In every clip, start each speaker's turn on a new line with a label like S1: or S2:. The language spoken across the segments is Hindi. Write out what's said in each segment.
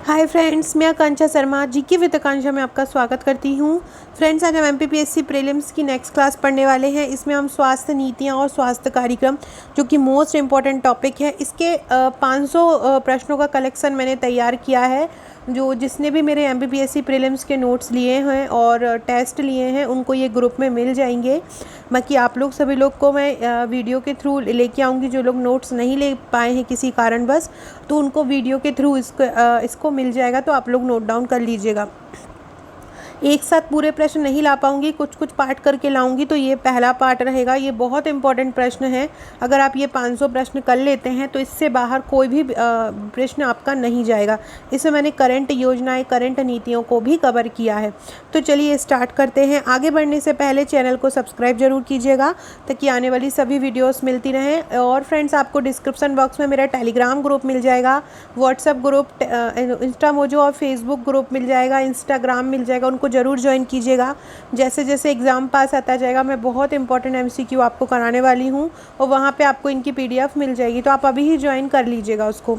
S1: हाय फ्रेंड्स, मैं आकांक्षा शर्मा जीके विद आकांक्षा में आपका स्वागत करती हूँ। फ्रेंड्स, आज हम एमपीपीएससी प्रीलिम्स की नेक्स्ट क्लास पढ़ने वाले हैं। इसमें हम स्वास्थ्य नीतियाँ और स्वास्थ्य कार्यक्रम, जो कि मोस्ट इम्पॉर्टेंट टॉपिक है, इसके 500 प्रश्नों का कलेक्शन मैंने तैयार किया है। जिसने भी मेरे एमपीपीएससी प्रीलिम्स के नोट्स लिए हैं और टेस्ट लिए हैं, उनको ये ग्रुप में मिल जाएंगे। बाकी आप लोग सभी लोग को मैं वीडियो के थ्रू लेके आऊँगी। जो लोग नोट्स नहीं ले पाए हैं किसी कारणवश, तो उनको वीडियो के थ्रू इसको मिल जाएगा, तो आप लोग नोट डाउन कर लीजिएगा। एक साथ पूरे प्रश्न नहीं ला पाऊंगी, कुछ कुछ पार्ट करके लाऊंगी, तो ये पहला पार्ट रहेगा। ये बहुत इंपॉर्टेंट प्रश्न है। अगर आप ये 500 प्रश्न कर लेते हैं तो इससे बाहर कोई भी प्रश्न आपका नहीं जाएगा। इसमें मैंने करंट योजनाएं, करंट नीतियों को भी कवर किया है। तो चलिए स्टार्ट करते हैं। आगे बढ़ने से पहले चैनल को सब्सक्राइब जरूर कीजिएगा, ताकि आने वाली सभी वीडियोस मिलती रहें। और फ्रेंड्स, आपको डिस्क्रिप्शन बॉक्स में मेरा टेलीग्राम ग्रुप मिल जाएगा, व्हाट्सएप ग्रुप, इंस्टामोजो और फेसबुक ग्रुप मिल जाएगा, इंस्टाग्राम मिल जाएगा। उनको ज़रूर ज्वाइन कीजिएगा। जैसे जैसे एग्ज़ाम पास आता जाएगा, मैं बहुत इंपॉर्टेंट एमसीक्यू आपको कराने वाली हूँ, और वहाँ पे आपको इनकी पीडीएफ मिल जाएगी, तो आप अभी ही ज्वाइन कर लीजिएगा उसको।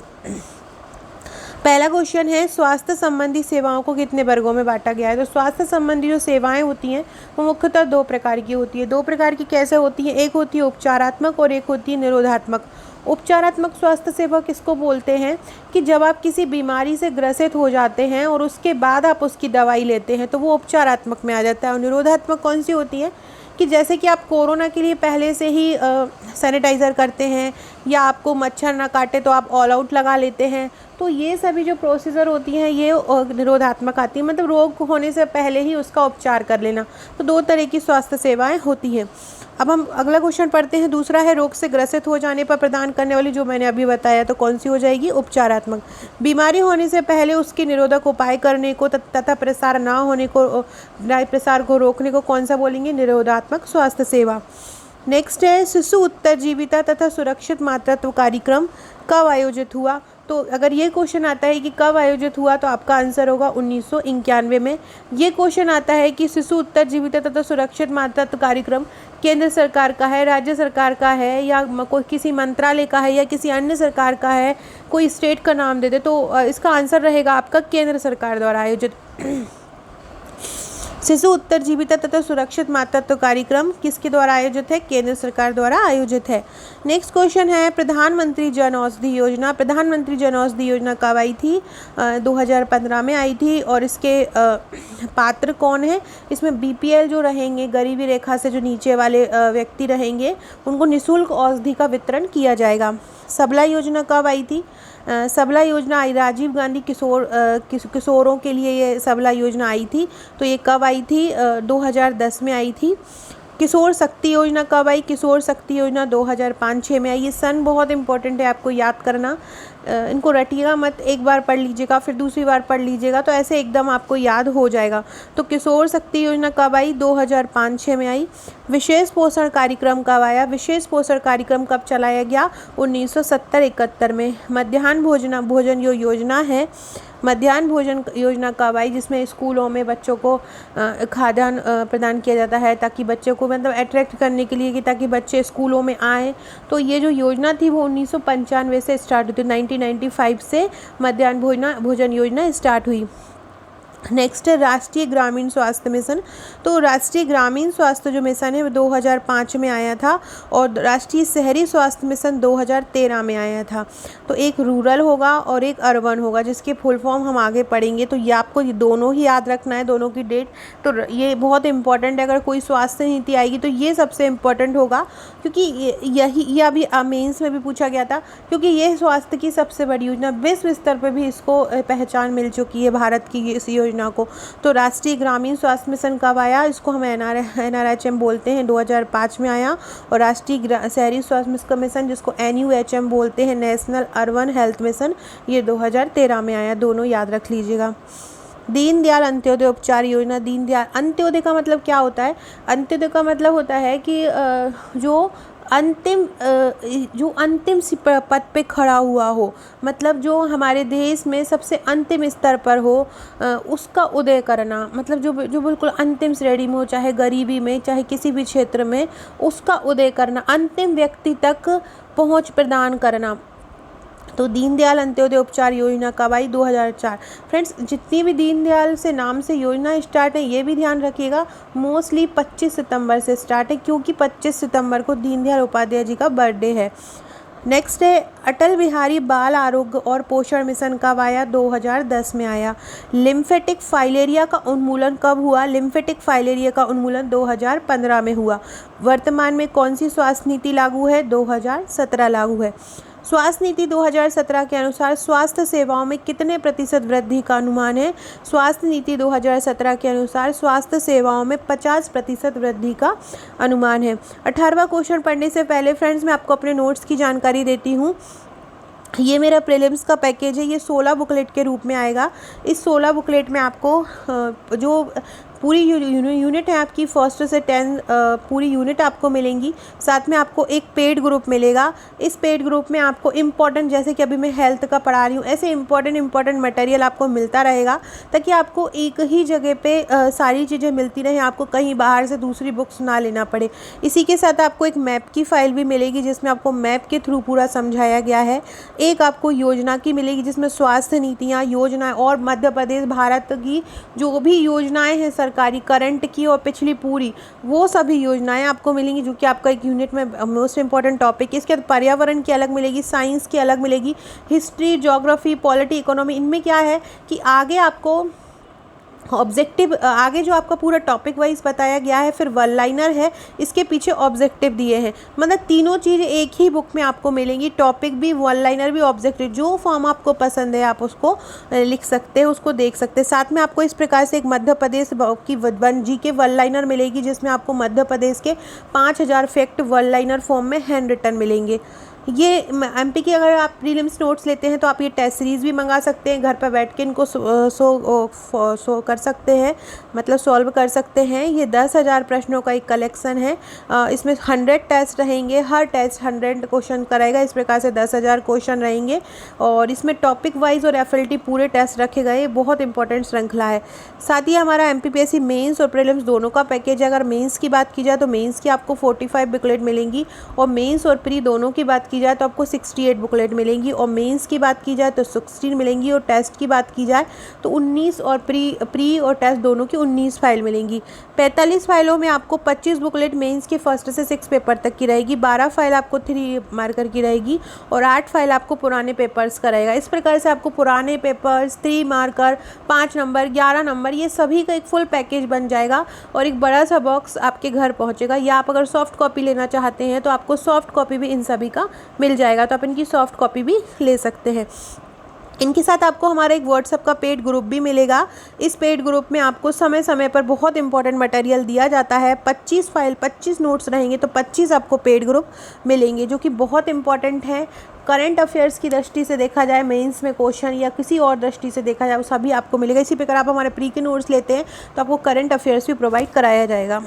S1: पहला क्वेश्चन है, स्वास्थ्य संबंधी सेवाओं को कितने वर्गों में बांटा गया है। तो स्वास्थ्य संबंधी जो सेवाएं होती हैं वो मुख्यतः दो प्रकार की होती है। दो प्रकार की कैसे होती हैं? एक होती है उपचारात्मक और एक होती है निरोधात्मक। उपचारात्मक स्वास्थ्य सेवा किसको बोलते हैं? कि जब आप किसी बीमारी से ग्रसित हो जाते हैं और उसके बाद आप उसकी दवाई लेते हैं, तो वो उपचारात्मक में आ जाता है। और निरोधात्मक कौन सी होती है? कि जैसे कि आप कोरोना के लिए पहले से ही सैनिटाइज़र करते हैं, या आपको मच्छर ना काटे तो आप ऑल आउट लगा लेते हैं। तो ये सभी जो प्रोसीजर होती हैं, ये निरोधात्मक आती है, मतलब रोग होने से पहले ही उसका उपचार कर लेना। तो दो तरह की स्वास्थ्य सेवाएं होती हैं। अब हम अगला क्वेश्चन पढ़ते हैं। दूसरा है, रोग से ग्रसित हो जाने पर प्रदान करने वाली, जो मैंने अभी बताया, तो कौन सी हो जाएगी? उपचारात्मक। बीमारी होने से पहले उसके निरोधक उपाय करने को तथा प्रसार ना होने को, प्रसार को रोकने को कौन सा बोलेंगे? निरोधात्मक स्वास्थ्य सेवा। नेक्स्ट है, शिशु उत्तरजीविता तथा सुरक्षित मातृत्व कार्यक्रम कब आयोजित हुआ। तो अगर ये क्वेश्चन आता है कि कब आयोजित हुआ, तो आपका आंसर होगा 1991 में। ये क्वेश्चन आता है कि शिशु उत्तरजीविता तथा सुरक्षित मातृत्व कार्यक्रम केंद्र सरकार का है, राज्य सरकार का है, या कोई किसी मंत्रालय का है, या किसी अन्य सरकार का है, कोई स्टेट का नाम दे दे, तो इसका आंसर रहेगा आपका केंद्र सरकार द्वारा आयोजित। शिशु उत्तरजीविता तथा सुरक्षित मातृत्व कार्यक्रम किसके द्वारा आयोजित है? केंद्र सरकार द्वारा आयोजित है। नेक्स्ट क्वेश्चन है, प्रधानमंत्री जन औषधि योजना। प्रधानमंत्री जन औषधि योजना कब आई थी? 2015 में आई थी। और इसके पात्र कौन है? इसमें बीपीएल जो रहेंगे, गरीबी रेखा से जो नीचे वाले व्यक्ति रहेंगे, उनको निःशुल्क औषधि का वितरण किया जाएगा। सबला योजना कब आई थी? सबला योजना आई, राजीव गांधी किशोरों के लिए ये सबला योजना आई थी। तो ये कब आई थी? 2010 में आई थी। किशोर शक्ति योजना कब आई? किशोर शक्ति योजना 2005-6 में आई। ये सन बहुत इंपॉर्टेंट है, आपको याद करना। इनको रटिएगा मत, एक बार पढ़ लीजिएगा, फिर दूसरी बार पढ़ लीजिएगा, तो ऐसे एकदम आपको याद हो जाएगा। तो किशोर शक्ति योजना कब आई? 2005-6 में आई। विशेष पोषण कार्यक्रम कब आया? विशेष पोषण कार्यक्रम कब चलाया गया? 1970-71 में। मध्याह्न भोजन जो योजना है, मध्याह्न भोजन योजना कब आई? जिसमें स्कूलों में बच्चों को खाद्यान्न प्रदान किया जाता है, ताकि बच्चों को, मतलब अट्रैक्ट करने के लिए, कि ताकि बच्चे स्कूलों में आएँ। तो ये जो योजना थी वो 1995 से स्टार्ट हुई थी। 1995 से मध्याह्न भोजन योजना स्टार्ट हुई। नेक्स्ट है, राष्ट्रीय ग्रामीण स्वास्थ्य मिशन। तो राष्ट्रीय ग्रामीण स्वास्थ्य जो मिशन है वो 2005 में आया था, और राष्ट्रीय शहरी स्वास्थ्य मिशन 2013 में आया था। तो एक रूरल होगा और एक अर्बन होगा, जिसके फुल फॉर्म हम आगे पढ़ेंगे। तो ये आपको दोनों ही याद रखना है, दोनों की डेट। तो ये बहुत इंपॉर्टेंट है। अगर कोई स्वास्थ्य नीति आएगी तो ये सबसे इम्पोर्टेंट होगा, क्योंकि ये अभी मेंस में भी पूछा गया था, क्योंकि ये स्वास्थ्य की सबसे बड़ी योजना, विश्व स्तर पर भी इसको पहचान मिल चुकी है, भारत की इस योजना को। तो राष्ट्रीय ग्रामीण स्वास्थ्य मिशन कब आया? इसको हम NRHM बोलते हैं, 2005 में आया। और राष्ट्रीय शहरी स्वास्थ्य मिशन, जिसको NUHM बोलते हैं, नेशनल अर्बन हेल्थ मिशन, ये 2013 में आया। दोनों याद रख लीजिएगा। दीनदयाल अंत्योदय उपचार योजना। दीनदयाल अंत्योदय का मतलब क्या होता है? अंत्योदय का मतलब होता है कि जो अंतिम पद पे खड़ा हुआ हो, मतलब जो हमारे देश में सबसे अंतिम स्तर पर हो, उसका उदय करना। मतलब जो बिल्कुल अंतिम श्रेणी में हो, चाहे गरीबी में, चाहे किसी भी क्षेत्र में, उसका उदय करना, अंतिम व्यक्ति तक पहुंच प्रदान करना। तो दीनदयाल अंत्योदय उपचार योजना कब आई? 2004। फ्रेंड्स, जितनी भी दीनदयाल से नाम से योजना स्टार्ट है ये भी ध्यान रखिएगा, मोस्टली 25 सितंबर से स्टार्ट है, क्योंकि 25 सितंबर को दीनदयाल उपाध्याय जी का बर्थडे है। नेक्स्ट है अटल बिहारी बाल आरोग्य और पोषण मिशन कब आया? 2010 में आया। लिम्फेटिक फाइलेरिया का उन्मूलन कब हुआ? लिम्फेटिक फाइलेरिया का उन्मूलन 2015 में हुआ। वर्तमान में कौन सी स्वास्थ्य नीति लागू है? 2017 लागू है। स्वास्थ्य नीति 2017 के अनुसार स्वास्थ्य सेवाओं में कितने प्रतिशत वृद्धि का अनुमान है? स्वास्थ्य नीति 2017 के अनुसार स्वास्थ्य सेवाओं में 50% वृद्धि का अनुमान है। 18वां क्वेश्चन पढ़ने से पहले फ्रेंड्स मैं आपको अपने नोट्स की जानकारी देती हूँ। ये मेरा प्रीलिम्स का पैकेज है, ये 16 बुकलेट के रूप में आएगा। इस 16 बुकलेट में आपको जो पूरी यूनिट है आपकी फर्स्ट से 10 पूरी यूनिट आपको मिलेंगी। साथ में आपको एक पेड ग्रुप मिलेगा। इस पेड ग्रुप में आपको इम्पॉर्टेंट, जैसे कि अभी मैं हेल्थ का पढ़ा रही हूँ, ऐसे इम्पॉर्टेंट मटेरियल आपको मिलता रहेगा, ताकि आपको एक ही जगह पे सारी चीज़ें मिलती रहें, आपको कहीं बाहर से दूसरी बुक्स ना लेना पड़े। इसी के साथ आपको एक मैप की फाइल भी मिलेगी, जिसमें आपको मैप के थ्रू पूरा समझाया गया है। एक आपको योजना की मिलेगी, जिसमें स्वास्थ्य नीतियाँ, योजनाएँ और मध्य प्रदेश भारत की जो भी योजनाएँ हैं सरकारी, करंट की और पिछली पूरी, वो सभी योजनाएं आपको मिलेंगी, जो कि आपका एक यूनिट में मोस्ट इंपॉर्टेंट टॉपिक है। इसके बाद पर्यावरण की अलग मिलेगी, साइंस की अलग मिलेगी, हिस्ट्री, ज्योग्राफी, पॉलिटी, इकोनॉमी। इनमें क्या है कि आगे आपको ऑब्जेक्टिव, आगे जो आपका पूरा टॉपिक वाइज बताया गया है, फिर वन लाइनर है, इसके पीछे ऑब्जेक्टिव दिए हैं। मतलब तीनों चीज़ें एक ही बुक में आपको मिलेंगी, टॉपिक भी, वन लाइनर भी, ऑब्जेक्टिव। जो फॉर्म आपको पसंद है आप उसको लिख सकते हैं, उसको देख सकते हैं। साथ में आपको इस प्रकार से एक मध्य प्रदेश की जी के वन लाइनर मिलेगी, जिसमें आपको मध्य प्रदेश के 5000 फैक्ट वन लाइनर फॉर्म में हैंड रिटन मिलेंगे। ये एमपी की अगर आप प्रीलिम्स नोट्स लेते हैं तो आप ये टेस्ट सीरीज़ भी मंगा सकते हैं, घर पर बैठ के इनको सो कर सकते हैं, मतलब सॉल्व कर सकते हैं। ये 10,000 प्रश्नों का एक कलेक्शन है। इसमें 100 टेस्ट रहेंगे, हर टेस्ट 100 क्वेश्चन कराएगा। इस प्रकार से 10,000 क्वेश्चन रहेंगे, और इसमें टॉपिक वाइज और एफएलटी पूरे टेस्ट रखे गए। बहुत इंपॉर्टेंट श्रृंखला है। साथ ही हमारा एमपीपीएससी मेंस और प्रीलिम्स दोनों का पैकेज है। अगर मेंस की बात की जाए तो मेंस की आपको 45 बुकलेट मिलेंगी, और मेंस और प्री दोनों की बात की जाए तो आपको 68 बुकलेट मिलेंगी, और मेंस की बात की जाए तो 16 मिलेंगी, और टेस्ट की बात की जाए तो 19, और प्री और टेस्ट दोनों की 19 फाइल मिलेंगी। 45 फाइलों में आपको 25 बुकलेट मेंस के फर्स्ट से 6 पेपर तक की रहेगी, 12 फाइल आपको 3 मार्कर की रहेगी, और 8 फाइल आपको पुराने पेपर्स का रहेगा। इस प्रकार से आपको पुराने पेपर्स, 3 मार्कर, 5 नंबर, 11 नंबर, ये सभी का एक फुल पैकेज बन जाएगा, और एक बड़ा सा बॉक्स आपके घर पहुंचेगा। या आप अगर सॉफ्ट कॉपी लेना चाहते हैं तो आपको सॉफ्ट कॉपी भी इन सभी का मिल जाएगा, तो आप इनकी सॉफ्ट कॉपी भी ले सकते हैं। इनके साथ आपको हमारा एक व्हाट्सएप का पेड ग्रुप भी मिलेगा। इस पेड ग्रुप में आपको समय समय पर बहुत इंपॉर्टेंट मटेरियल दिया जाता है। 25 फाइल, 25 नोट्स रहेंगे, तो 25 आपको पेड ग्रुप मिलेंगे, जो कि बहुत इंपॉर्टेंट है। करंट अफेयर्स की दृष्टि से देखा जाए, मेंस में क्वेश्चन, या किसी और दृष्टि से देखा जाए, वो सभी आपको मिलेगा। इसी प्रकार आप हमारे प्री के नोट्स लेते हैं तो आपको करंट अफेयर्स भी प्रोवाइड कराया जाएगा।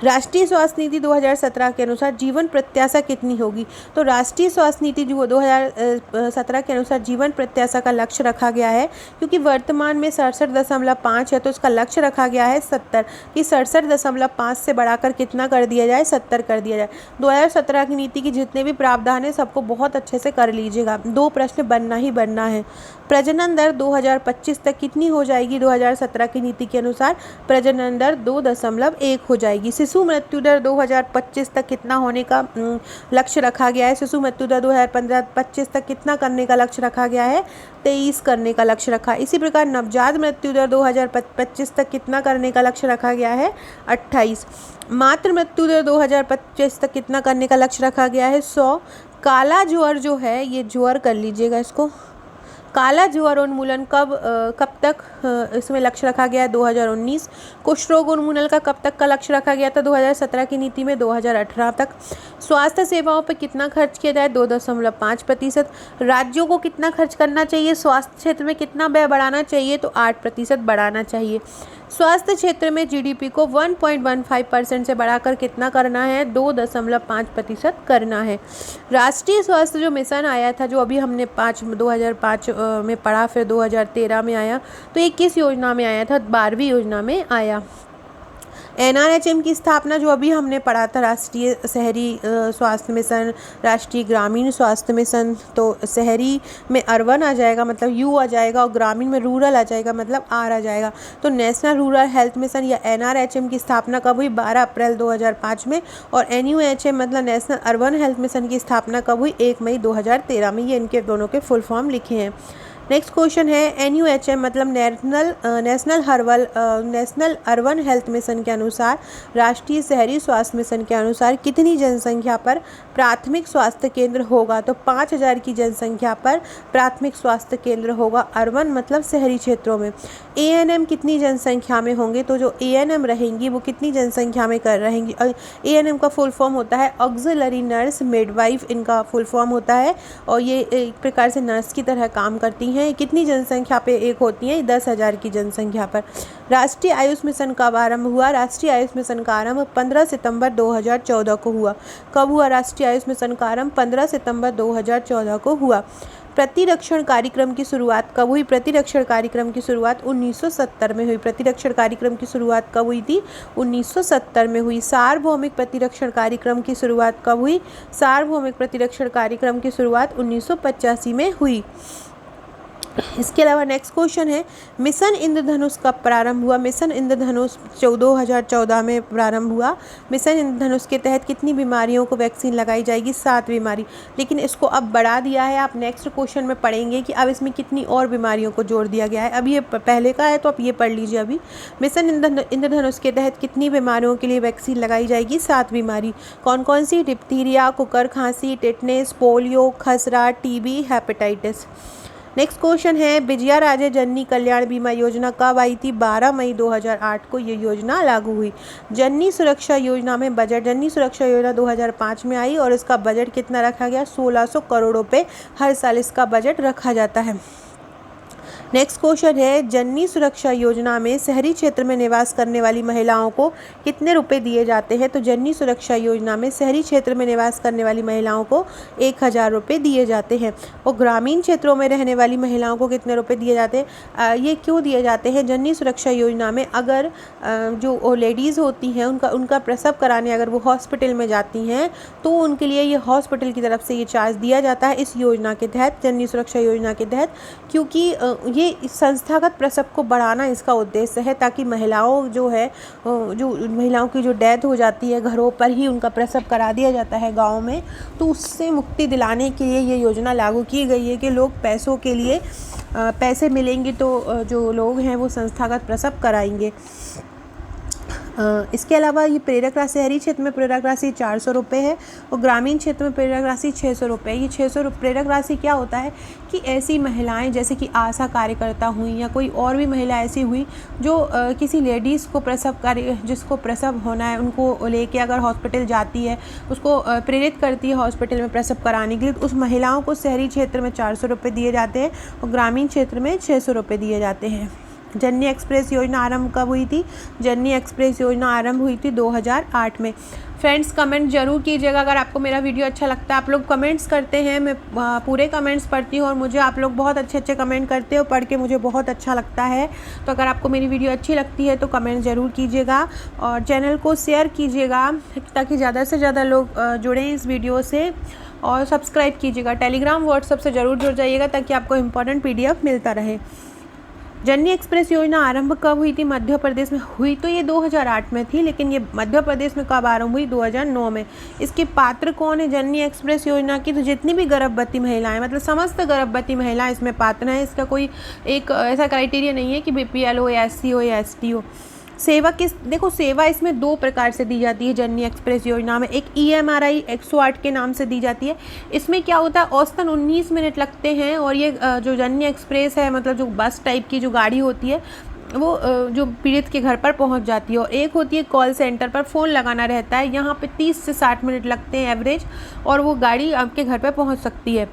S1: राष्ट्रीय स्वास्थ्य नीति 2017 के अनुसार जीवन प्रत्याशा कितनी होगी? तो राष्ट्रीय स्वास्थ्य नीति जो 2017 के अनुसार जीवन प्रत्याशा का लक्ष्य रखा गया है, क्योंकि वर्तमान में 67.5 है, तो इसका लक्ष्य रखा गया है 70, कि 67.5 से बढ़ाकर कितना कर दिया जाए? 70 कर दिया जाए। 2017 की नीति की जितने भी प्रावधान है सबको बहुत अच्छे से कर लीजिएगा। 2 प्रश्न बनना ही बनना है। प्रजनन दर 2025 तक कितनी हो जाएगी? 2017 की नीति के अनुसार प्रजनन दर 2.1 हो जाएगी। शिशु मृत्यु दर 2025 तक कितना होने का लक्ष्य रखा गया है? शिशु मृत्यु दर 2025 तक कितना करने का लक्ष्य रखा गया है? 23 करने का लक्ष्य रखा। इसी प्रकार नवजात मृत्यु दर 2025 तक कितना करने का लक्ष्य रखा गया है? 28। मातृ मृत्यु दर 2025 तक कितना करने का लक्ष्य रखा गया है? 100। काला ज्वर जो है, ये ज्वर कर लीजिएगा इसको, काला ज्वर उन्मूलन कब तक इसमें लक्ष्य रखा गया है? 2019। कुष्ठ रोग उन्मूलन का कब तक का लक्ष्य रखा गया था? 2017 की नीति में 2018 तक। स्वास्थ्य सेवाओं पर कितना खर्च किया जाए? 2.5%। राज्यों को कितना खर्च करना चाहिए? स्वास्थ्य क्षेत्र में कितना व्यय बढ़ाना चाहिए? तो 8% बढ़ाना चाहिए। स्वास्थ्य क्षेत्र में जीडीपी को 1.15% से बढ़ाकर कितना करना है? 2.5% करना है। राष्ट्रीय स्वास्थ्य जो मिशन आया था, जो अभी हमने 2005 में पढ़ा, फिर 2013 में आया, तो ये किस योजना में आया था? 12वीं योजना में आया। एनआरएचएम की स्थापना जो अभी हमने पढ़ा था, राष्ट्रीय शहरी स्वास्थ्य मिशन, राष्ट्रीय ग्रामीण स्वास्थ्य मिशन, तो शहरी में अर्बन आ जाएगा मतलब यू आ जाएगा, और ग्रामीण में रूरल आ जाएगा मतलब आर आ जाएगा। तो नेशनल रूरल हेल्थ मिशन या एनआरएचएम की स्थापना कब हुई? 12 अप्रैल 2005 में। और एनयूएचएम मतलब नेशनल अर्बन हेल्थ मिशन की स्थापना कब हुई? 1 मई 2013 में। ये इनके दोनों के फुल फॉर्म लिखे हैं। नेक्स्ट क्वेश्चन है, एनयूएचएम मतलब नेशनल अर्बन हेल्थ मिशन के अनुसार, राष्ट्रीय शहरी स्वास्थ्य मिशन के अनुसार कितनी जनसंख्या पर प्राथमिक स्वास्थ्य केंद्र होगा? तो 5000 की जनसंख्या पर प्राथमिक स्वास्थ्य केंद्र होगा अर्बन मतलब शहरी क्षेत्रों में। एएनएम कितनी जनसंख्या में होंगे? तो जो एएनएम रहेंगी वो कितनी जनसंख्या में कर रहेंगी? एएनएम का फुल फॉर्म होता है ऑक्सिलरी नर्स मिडवाइफ, इनका फुल फॉर्म होता है, और ये एक प्रकार से नर्स की तरह काम करती हैं। कितनी जनसंख्या पे एक होती है? 10,000 की जनसंख्या पर। राष्ट्रीय आयुष मिशन कब आरंभ हुआ? राष्ट्रीय आयुष मिशन का आरंभ 15 सितंबर 2014 को हुआ। कब हुआ राष्ट्रीय आयुष मिशन का आरंभ? 15 सितंबर 2014 को हुआ। प्रतिरक्षण कार्यक्रम की शुरुआत कब हुई? प्रतिरक्षण कार्यक्रम की शुरुआत 1970 में हुई। प्रतिरक्षण कार्यक्रम की शुरुआत कब हुई थी? 1970 में हुई। सार्वभौमिक प्रतिरक्षण कार्यक्रम की शुरुआत कब हुई? सार्वभौमिक प्रतिरक्षण कार्यक्रम की शुरुआत 1985 में हुई। इसके अलावा नेक्स्ट क्वेश्चन है, मिशन इंद्रधनुष कब प्रारंभ हुआ? मिशन इंद्रधनुष 2014 में प्रारंभ हुआ। मिशन इंद्रधनुष के तहत कितनी बीमारियों को वैक्सीन लगाई जाएगी? 7 बीमारी, लेकिन इसको अब बढ़ा दिया है। आप नेक्स्ट क्वेश्चन में पढ़ेंगे कि अब इसमें कितनी और बीमारियों को जोड़ दिया गया है। अब ये पहले का है तो आप ये पढ़ लीजिए अभी। मिशन इंद्रधनुष के तहत कितनी बीमारियों के लिए वैक्सीन लगाई जाएगी? 7 बीमारी। कौन कौन सी? डिप्थीरिया, कुकर खांसी, टेटनेस, पोलियो, खसरा, टीबी, हेपेटाइटिस। नेक्स्ट क्वेश्चन है, विजया राजे जननी कल्याण बीमा योजना कब आई थी? 12 मई 2008 को ये योजना लागू हुई। जननी सुरक्षा योजना में बजट, जननी सुरक्षा योजना 2005 में आई और इसका बजट कितना रखा गया? 1600 करोड़ रुपए हर साल इसका बजट रखा जाता है। नेक्स्ट क्वेश्चन है, जननी सुरक्षा योजना में शहरी क्षेत्र में निवास करने वाली महिलाओं को कितने रुपए दिए जाते हैं? तो जननी सुरक्षा योजना में शहरी क्षेत्र में निवास करने वाली महिलाओं को 1000 रुपये दिए जाते हैं। और ग्रामीण क्षेत्रों में रहने वाली महिलाओं को कितने रुपए दिए जाते हैं? ये क्यों दिए जाते हैं? जननी सुरक्षा योजना में अगर जो लेडीज़ होती हैं उनका प्रसव कराने अगर वो हॉस्पिटल में जाती हैं तो उनके लिए ये हॉस्पिटल की तरफ से ये चार्ज दिया जाता है इस योजना के तहत, जननी सुरक्षा योजना के तहत, क्योंकि ये संस्थागत प्रसव को बढ़ाना इसका उद्देश्य है, ताकि महिलाओं जो महिलाओं की जो डेथ हो जाती है घरों पर ही उनका प्रसव करा दिया जाता है गाँव में, तो उससे मुक्ति दिलाने के लिए ये योजना लागू की गई है कि लोग पैसों के लिए पैसे मिलेंगे तो जो लोग हैं वो संस्थागत प्रसव कराएंगे। इसके अलावा ये प्रेरक राशि, शहरी क्षेत्र में प्रेरक राशि 400 रुपये है और ग्रामीण क्षेत्र में प्रेरक राशि 600 रुपये। ये 600 प्रेरक राशि क्या होता है कि ऐसी महिलाएं जैसे कि आशा कार्यकर्ता हुई या कोई और भी महिला ऐसी हुई जो किसी लेडीज़ को जिसको प्रसव होना है उनको लेके अगर हॉस्पिटल जाती है, उसको प्रेरित करती है हॉस्पिटल में प्रसव कराने के लिए, तो उस महिलाओं को शहरी क्षेत्र में 400 रुपये दिए जाते हैं और ग्रामीण क्षेत्र में 600 रुपये दिए जाते हैं। जननी एक्सप्रेस योजना आरंभ कब हुई थी? जननी एक्सप्रेस योजना आरंभ हुई थी 2008 में। फ्रेंड्स, कमेंट जरूर कीजिएगा अगर आपको मेरा वीडियो अच्छा लगता है। आप लोग कमेंट्स करते हैं, मैं पूरे कमेंट्स पढ़ती हूँ और मुझे आप लोग बहुत अच्छे कमेंट करते हो, पढ़ के मुझे बहुत अच्छा लगता है। तो अगर आपको मेरी वीडियो अच्छी लगती है तो कमेंट ज़रूर कीजिएगा और चैनल को शेयर कीजिएगा ताकि ज़्यादा से ज़्यादा लोग जुड़ें इस वीडियो से, और सब्सक्राइब कीजिएगा। टेलीग्राम व्हाट्सएप से ज़रूर जुड़ जाइएगा ताकि आपको इम्पोर्टेंट PDF मिलता रहे। जननी एक्सप्रेस योजना आरंभ कब हुई थी? मध्य प्रदेश में हुई तो ये 2008 में थी, लेकिन ये मध्य प्रदेश में कब आरंभ हुई? 2009 में। इसके पात्र कौन है जननी एक्सप्रेस योजना की? तो जितनी भी गर्भवती महिलाएं, मतलब समस्त गर्भवती महिलाएं इसमें पात्र हैं। इसका कोई एक ऐसा क्राइटेरिया नहीं है कि BPL हो या SC हो या ST हो। सेवा सेवा इसमें 2 प्रकार से दी जाती है जननी एक्सप्रेस योजना में। एक EMRI 108 के नाम से दी जाती है। इसमें क्या होता है, औसतन 19 मिनट लगते हैं और ये जो जननी एक्सप्रेस है, मतलब जो बस टाइप की जो गाड़ी होती है वो जो पीड़ित के घर पर पहुंच जाती है। और एक होती है कॉल सेंटर पर फ़ोन लगाना रहता है, यहाँ पे 30 से 60 मिनट लगते हैं एवरेज, और वो गाड़ी आपके घर पर पहुँच सकती है।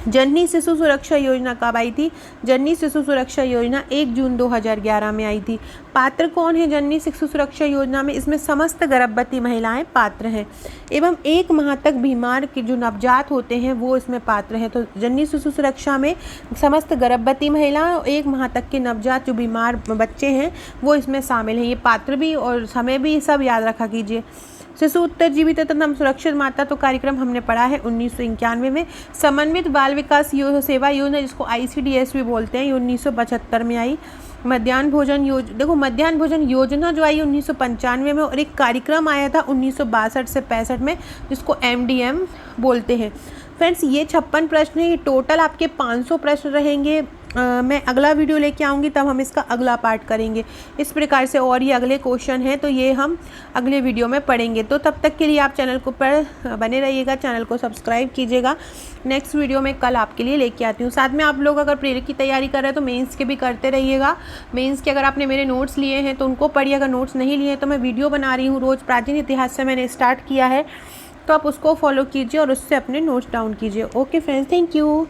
S1: जननी शिशु सुरक्षा योजना कब आई थी? जननी शिशु सुरक्षा योजना 1 जून 2011 में आई थी। पात्र कौन है जननी शिशु सुरक्षा योजना में? इसमें समस्त गर्भवती महिलाएं पात्र हैं एवं 1 माह तक बीमार के जो नवजात होते हैं वो इसमें पात्र हैं। तो जननी शिशु सुरक्षा में समस्त गर्भवती महिलाएं और 1 माह तक के नवजात जो बीमार बच्चे हैं वो इसमें शामिल हैं। ये पात्र भी और समय भी सब याद रखा कीजिए। शिशु उत्तरजीवी तथा सुरक्षित माता तो कार्यक्रम हमने पढ़ा है 1991 में। समन्वित बाल विकास सेवा योजना जिसको ICDS भी बोलते हैं, ये 1975 में आई। मध्याह्न भोजन मध्याह्न भोजन योजना जो आई 1995 में, और एक कार्यक्रम आया था 1962 से 65 में जिसको MDM बोलते हैं। फ्रेंड्स, ये 56 प्रश्न है, ये टोटल आपके 500 प्रश्न रहेंगे। मैं अगला वीडियो लेके आऊँगी तब हम इसका अगला पार्ट करेंगे। इस प्रकार से और ये अगले क्वेश्चन हैं तो ये हम अगले वीडियो में पढ़ेंगे। तो तब तक के लिए आप चैनल को पर बने रहिएगा, चैनल को सब्सक्राइब कीजिएगा। नेक्स्ट वीडियो में कल आपके लिए लेके आती हूँ। साथ में आप लोग अगर प्रेरक की तैयारी कर रहे हैं तो मेंस के भी करते रहिएगा। मेंस के अगर आपने मेरे नोट्स लिए हैं तो उनको पढ़िए, अगर नोट्स नहीं लिए तो मैं वीडियो बना रही हूँ रोज़। प्राचीन इतिहास से मैंने स्टार्ट किया है तो आप उसको फॉलो कीजिए और उससे अपने नोट्स डाउन कीजिए। Okay friends, thank you.